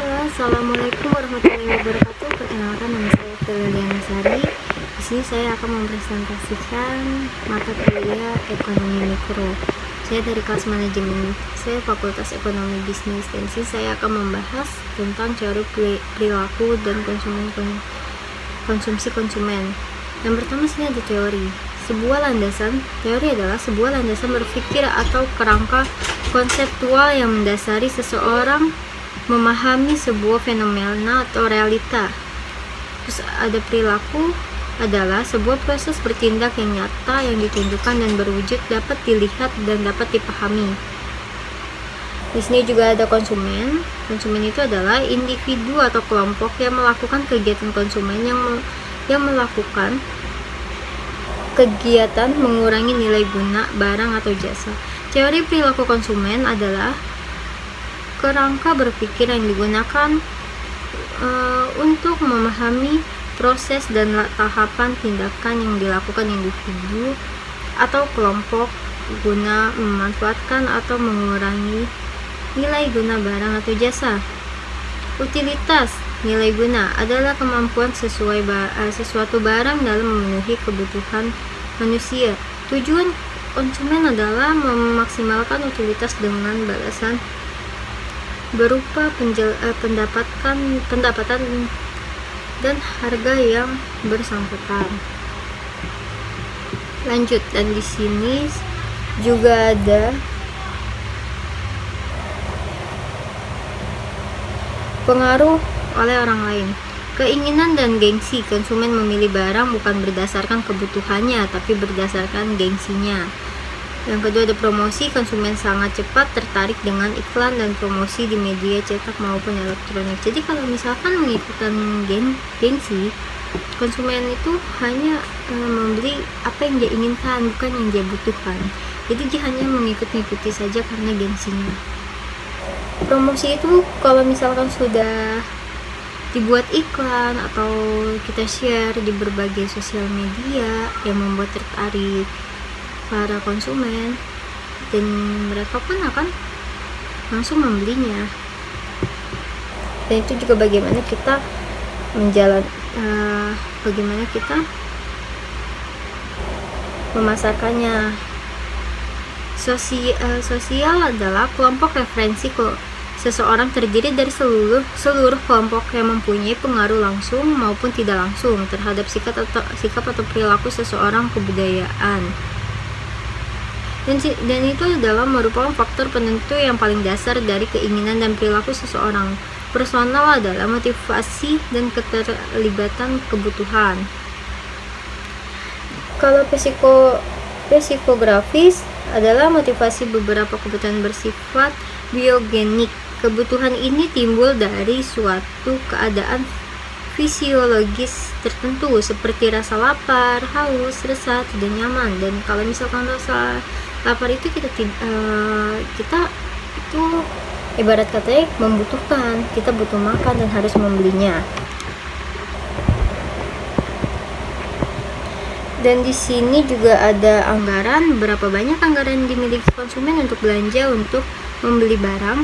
Halo, assalamualaikum warahmatullahi wabarakatuh. Perkenalkan, nama saya Feliana Sari. Di sini saya akan mempresentasikan mata kuliah ekonomi mikro. Saya dari kelas manajemen. Saya Fakultas Ekonomi Bisnis. Dan di sini saya akan membahas tentang teori perilaku dan konsumsi konsumen. Yang pertama sini ada teori. Teori adalah sebuah landasan berpikir atau kerangka konseptual yang mendasari seseorang memahami sebuah fenomena atau realita. Terus ada perilaku adalah sebuah proses bertindak yang nyata, yang ditunjukkan dan berwujud, dapat dilihat dan dapat dipahami. Di sini juga ada konsumen. Konsumen itu adalah individu atau kelompok yang melakukan kegiatan konsumen yang melakukan kegiatan mengurangi nilai guna barang atau jasa. Teori perilaku konsumen adalah kerangka berpikir yang digunakan untuk memahami proses dan tahapan tindakan yang dilakukan individu atau kelompok guna memanfaatkan atau mengurangi nilai guna barang atau jasa. Utilitas nilai guna adalah kemampuan sesuatu barang dalam memenuhi kebutuhan manusia. Tujuan konsumen adalah memaksimalkan utilitas dengan balasan berupa pendapatan dan harga yang bersangkutan. Lanjut, dan di sini juga ada pengaruh oleh orang lain. Keinginan dan gengsi. Konsumen memilih barang bukan berdasarkan kebutuhannya, tapi berdasarkan gengsinya. Yang kedua ada promosi. Konsumen sangat cepat tertarik dengan iklan dan promosi di media cetak maupun elektronik. Jadi kalau misalkan mengikuti gengsi, konsumen itu hanya membeli apa yang dia inginkan, bukan yang dia butuhkan. Jadi dia hanya mengikuti saja karena gengsinya. Promosi itu kalau misalkan sudah dibuat iklan atau kita share di berbagai sosial media yang membuat tertarik para konsumen, dan mereka pun akan langsung membelinya. Dan itu juga bagaimana kita bagaimana kita memasarkannya. Sosial adalah kelompok referensi seseorang, terdiri dari seluruh kelompok yang mempunyai pengaruh langsung maupun tidak langsung terhadap sikap atau perilaku seseorang, kebudayaan. Dan itu adalah merupakan faktor penentu yang paling dasar dari keinginan dan perilaku seseorang. Personal adalah motivasi dan keterlibatan kebutuhan. Kalau psikografis adalah motivasi beberapa kebutuhan bersifat biogenik. Kebutuhan ini timbul dari suatu keadaan fisiologis tertentu seperti rasa lapar, haus, resah, tidak nyaman. Dan kalau misalkan rasa lapar itu kita itu ibarat katanya membutuhkan, kita butuh makan dan harus membelinya. Dan di sini juga ada anggaran, berapa banyak anggaran yang dimiliki konsumen untuk belanja untuk membeli barang.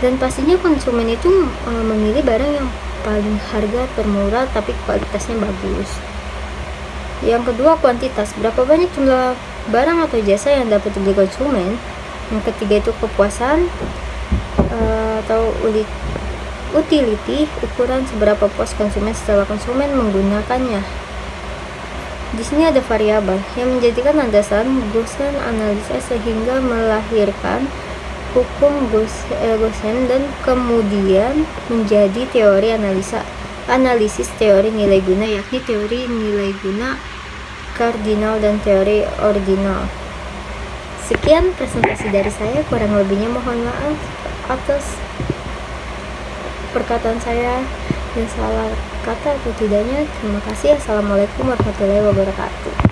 Dan pastinya konsumen itu memilih barang yang paling harga termurah tapi kualitasnya bagus. Yang kedua, kuantitas, berapa banyak jumlah barang atau jasa yang dapat dibeli konsumen. Yang ketiga itu kepuasan atau utility, ukuran seberapa puas konsumen setelah konsumen menggunakannya. Di sini ada variabel yang menjadikan landasan Gaussian analisa sehingga melahirkan hukum Gaussian dan kemudian menjadi teori analisis teori nilai guna, yakni teori nilai guna kardinal dan teori ordinal. Sekian presentasi dari saya, kurang lebihnya mohon maaf atas perkataan saya yang salah kata atau tidaknya. Terima kasih. Assalamualaikum warahmatullahi wabarakatuh.